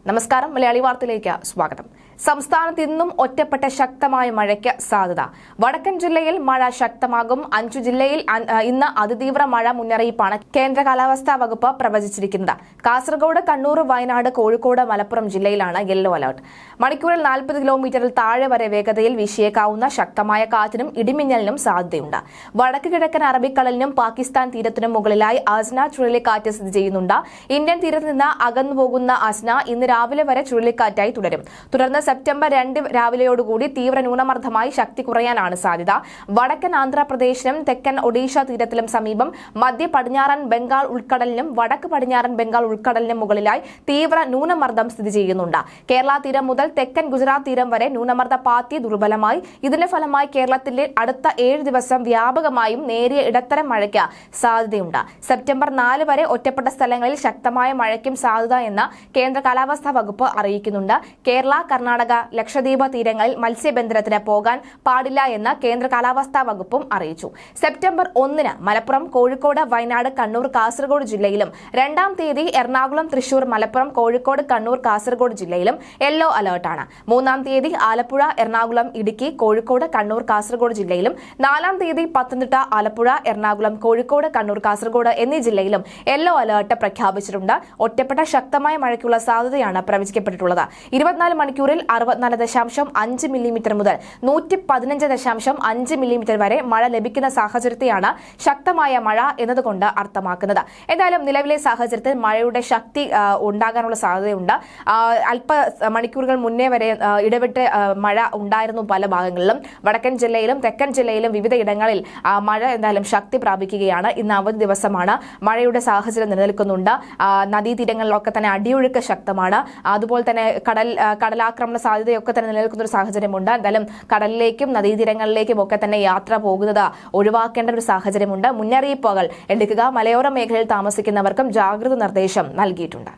നമസ്കാരം. മലയാളി വാർത്തയിലേക്ക് സ്വാഗതം. സംസ്ഥാനത്ത് ഇന്നും ഒറ്റപ്പെട്ട ശക്തമായ മഴയ്ക്ക് സാധ്യത. വടക്കൻ ജില്ലയിൽ മഴ ശക്തമാകും. 5 ജില്ലയിൽ ഇന്ന് അതിതീവ്ര മഴ മുന്നറിയിപ്പാണ് കേന്ദ്ര കാലാവസ്ഥാ വകുപ്പ് പ്രവചിച്ചിരിക്കുന്നത്. കാസർഗോഡ്, കണ്ണൂർ, വയനാട്, കോഴിക്കോട്, മലപ്പുറം ജില്ലയിലാണ് യെല്ലോ അലർട്ട്. മണിക്കൂറിൽ 40 കിലോമീറ്ററിൽ താഴെ വരെ വേഗതയിൽ വീശിയേക്കാവുന്ന ശക്തമായ കാറ്റിനും ഇടിമിന്നലിനും സാധ്യതയുണ്ട്. വടക്ക് കിഴക്കൻ അറബിക്കടലിനും പാകിസ്ഥാൻ തീരത്തിനും മുകളിലായി ആസ്ന ചുഴലിക്കാറ്റ് സ്ഥിതി ചെയ്യുന്നുണ്ട്. ഇന്ത്യൻ തീരത്ത് നിന്ന് അകന്നുപോകുന്ന ആസ്ന ഇന്ന് രാവിലെ വരെ ചുഴലിക്കാറ്റായി തുടരും. തുടർന്ന് സെപ്റ്റംബർ 2 രാവിലെയോടുകൂടി തീവ്ര ന്യൂനമർദ്ദമായി ശക്തി കുറയാനാണ് സാധ്യത. വടക്കൻ ആന്ധ്രാപ്രദേശിനും തെക്കൻ ഒഡീഷ തീരത്തിലും സമീപം മധ്യ പടിഞ്ഞാറൻ ബംഗാൾ ഉൾക്കടലിനും വടക്ക് പടിഞ്ഞാറൻ ബംഗാൾ ഉൾക്കടലിനും മുകളിലായി തീവ്ര ന്യൂനമർദ്ദം സ്ഥിതി ചെയ്യുന്നുണ്ട്. കേരള തീരം മുതൽ തെക്കൻ ഗുജറാത്ത് തീരം വരെ ന്യൂനമർദ്ദ പാത്തി ദുർബലമായി. ഇതിന്റെ ഫലമായി കേരളത്തിന്റെ അടുത്ത 7 ദിവസം വ്യാപകമായും നേരിയ ഇടത്തരം മഴയ്ക്ക് സാധ്യതയുണ്ട്. സെപ്റ്റംബർ 4 വരെ ഒറ്റപ്പെട്ട സ്ഥലങ്ങളിൽ ശക്തമായ മഴയ്ക്കും സാധ്യത എന്ന് കേന്ദ്ര കാലാവസ്ഥാ വകുപ്പ് അറിയിക്കുന്നുണ്ട്. കേരള, കർണാടക, ലക്ഷദ്വീപ് തീരങ്ങളിൽ മത്സ്യബന്ധനത്തിന് പോകാൻ പാടില്ല എന്ന് കേന്ദ്ര കാലാവസ്ഥാ വകുപ്പും അറിയിച്ചു. സെപ്റ്റംബർ 1 മലപ്പുറം, കോഴിക്കോട്, വയനാട്, കണ്ണൂർ, കാസർഗോഡ് ജില്ലയിലും 2 തീയതി എറണാകുളം, തൃശൂർ, മലപ്പുറം, കോഴിക്കോട്, കണ്ണൂർ, കാസർഗോഡ് ജില്ലയിലും യെല്ലോ അലർട്ടാണ്. 3 തീയതി ആലപ്പുഴ, എറണാകുളം, ഇടുക്കി, കോഴിക്കോട്, കണ്ണൂർ, കാസർഗോഡ് ജില്ലയിലും 4 തീയതി പത്തനംതിട്ട, ആലപ്പുഴ, എറണാകുളം, കോഴിക്കോട്, കണ്ണൂർ, കാസർഗോഡ് എന്നീ ജില്ലയിലും യെല്ലോ അലർട്ട് പ്രഖ്യാപിച്ചിട്ടുണ്ട്. ഒറ്റപ്പെട്ട ശക്തമായ മഴയ്ക്കുള്ള സാധ്യതയാണ് പ്രവചിക്കപ്പെട്ടിട്ടുള്ളത്. 24 മണിക്കൂറിൽ 64.5 മില്ലിമീറ്റർ മുതൽ 115.5 മില്ലിമീറ്റർ വരെ മഴ ലഭിക്കുന്ന സാഹചര്യത്തെയാണ് ശക്തമായ മഴ എന്നതുകൊണ്ട് അർത്ഥമാക്കുന്നത്. എന്തായാലും നിലവിലെ സാഹചര്യത്തിൽ മഴയുടെ ശക്തി ഉണ്ടാകാനുള്ള സാധ്യതയുണ്ട്. അല്പ മണിക്കൂറുകൾ മുന്നേ വരെ ഇടവിട്ട് മഴ ഉണ്ടായിരുന്നു പല ഭാഗങ്ങളിലും. വടക്കൻ ജില്ലയിലും തെക്കൻ ജില്ലയിലും വിവിധ ഇടങ്ങളിൽ മഴ എന്തായാലും ശക്തി പ്രാപിക്കുകയാണ്. ഇന്ന് അവധി ദിവസമാണ്. മഴയുടെ സാഹചര്യം നിലനിൽക്കുന്നുണ്ട്. നദീതീരങ്ങളിലൊക്കെ തന്നെ അടിയൊഴുക്ക് ശക്തമാണ്. അതുപോലെ തന്നെ കടലാക്രമണ സാധ്യതയൊക്കെ തന്നെ നിലനിൽക്കുന്ന ഒരു സാഹചര്യമുണ്ട്. എന്തായാലും കടലിലേക്കും നദീതീരങ്ങളിലേക്കും ഒക്കെ തന്നെ യാത്ര പോകുന്നത് ഒഴിവാക്കേണ്ട ഒരു സാഹചര്യമുണ്ട്. മുന്നറിയിപ്പുകൾ എടുക്കുക. മലയോര മേഖലയിൽ താമസിക്കുന്നവർക്കും ജാഗ്രത നിർദ്ദേശം നൽകിയിട്ടുണ്ട്.